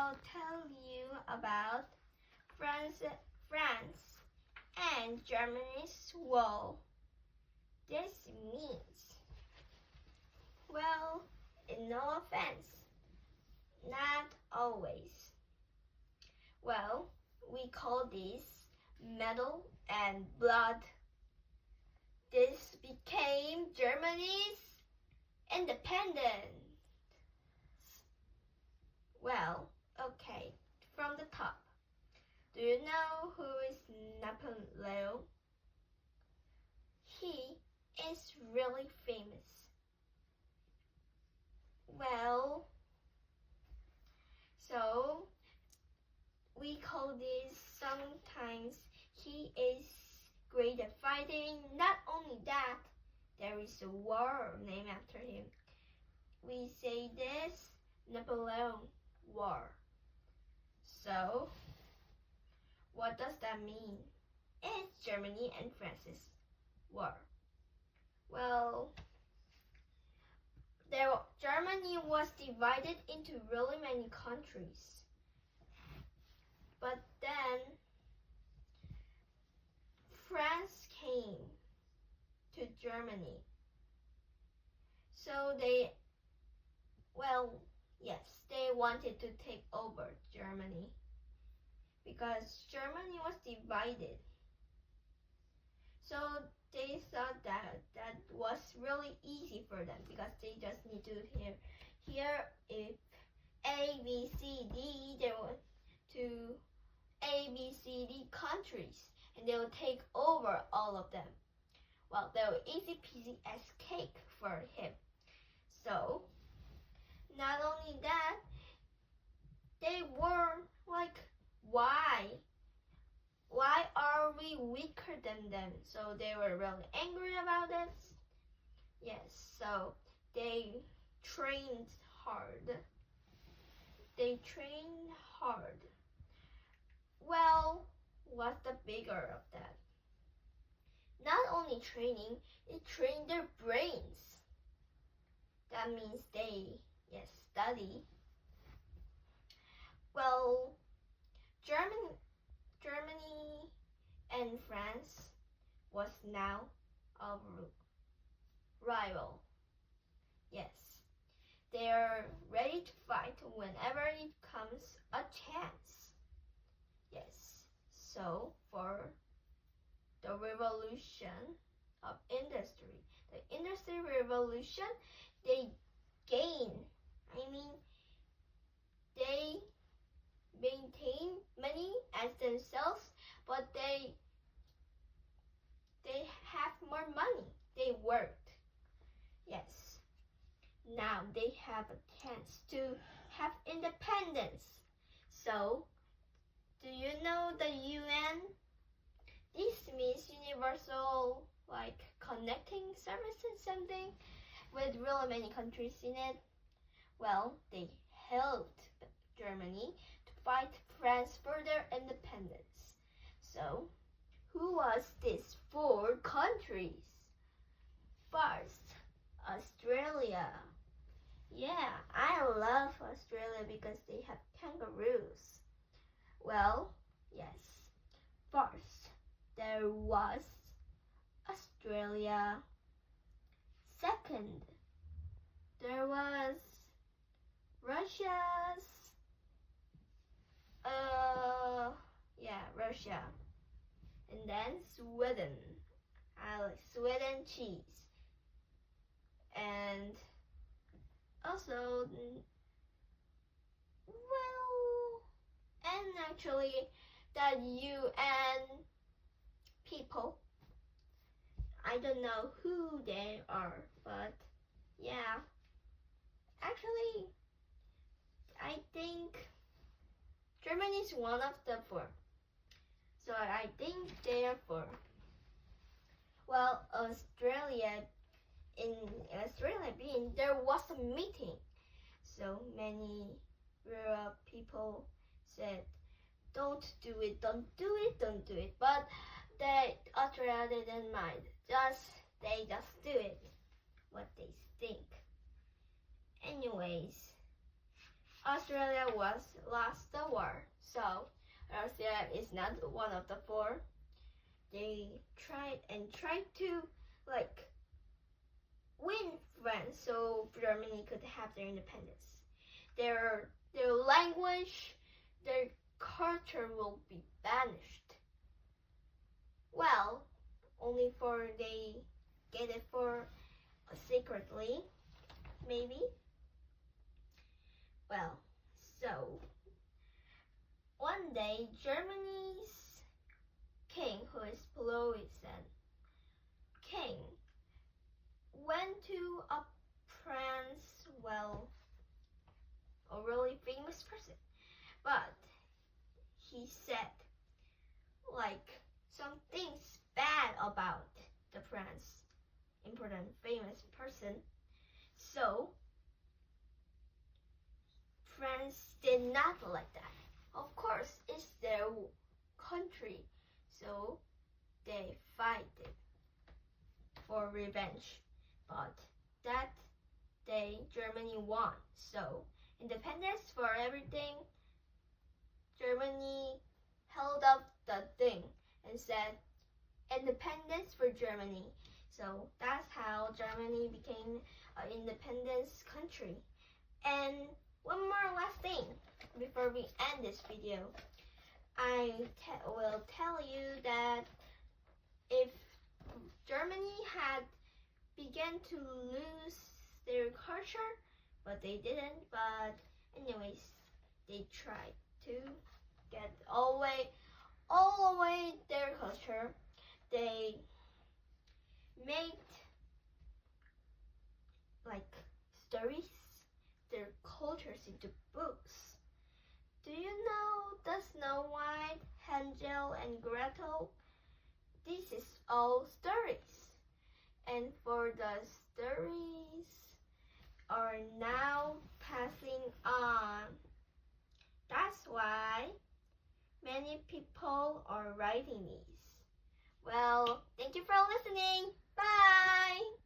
I'll tell you about France and Germany's wall. This means, well, no offense, not always. Well, we call this metal and blood. This became Germany's independence. Well, okay, from the top. Do you know who is Napoleon? He is really famous. Well, so we call this sometimes he is great at fighting. Not only that, there is a war named after him. We say this Napoleon War. So, what does that mean? It's Germany and France's war. Well, Germany was divided into really many countries. But then France came to Germany. So they wanted to take over Germany because Germany was divided. So they thought that was really easy for them because they just need to hear if A, B, C, D, they went to A, B, C, D countries and they will take over all of them. Well, they were easy peasy as cake for him. So, not only that, they were like, why? Why are we weaker than them? So they were really angry about it. Yes, so they trained hard. Well, what's the bigger of that? Not only training, it trained their brains. That means they, study. Well, Germany and France was now a rival. Yes, they are ready to fight whenever it comes a chance. Yes, so for the revolution of industry, the industry revolution, they maintain money as themselves, but they have more money. They worked. Yes. Now they have a chance to have independence. So, do you know the UN? This means universal, connecting services, something with really many countries in it. Well, they helped Germany to fight France for their independence. So, who was these 4 countries? First, Australia. Yeah, I love Australia because they have kangaroos. Well, yes. First, there was Australia. Second, there was Russia. And then Sweden. I like Sweden cheese. And also, and actually that UN people, I don't know who they are, but yeah, actually I think Germany is one of the 4, so I think they are 4. Well, in Australia there was a meeting, so many rural people said, don't do it, but Australia didn't mind, they just do it, what they think. Anyways, Australia was lost the war, so Australia is not one of the four. They tried to like win France so Germany could have their independence. Their language, their culture will be banished. Well, only for they get it for secretly, maybe. Well, so one day Germany's king, who is Ploisen, king, went to a prince, well, a really famous person, but he said like some things bad about the prince, important famous person. So France did not like that. Of course, it's their country, so they fight for revenge. But that day, Germany won. So independence for everything. Germany held up the thing and said, independence for Germany. So that's how Germany became an independence country. And one more last thing before we end this video. I will tell you that if Germany had began to lose their culture, but they didn't, but anyways, they tried to get all away their culture. They made like stories, their cultures into books. Do you know the Snow White, Hansel and Gretel? This is all stories. And for the stories are now passing on. That's why many people are writing these. Well, thank you for listening. Bye!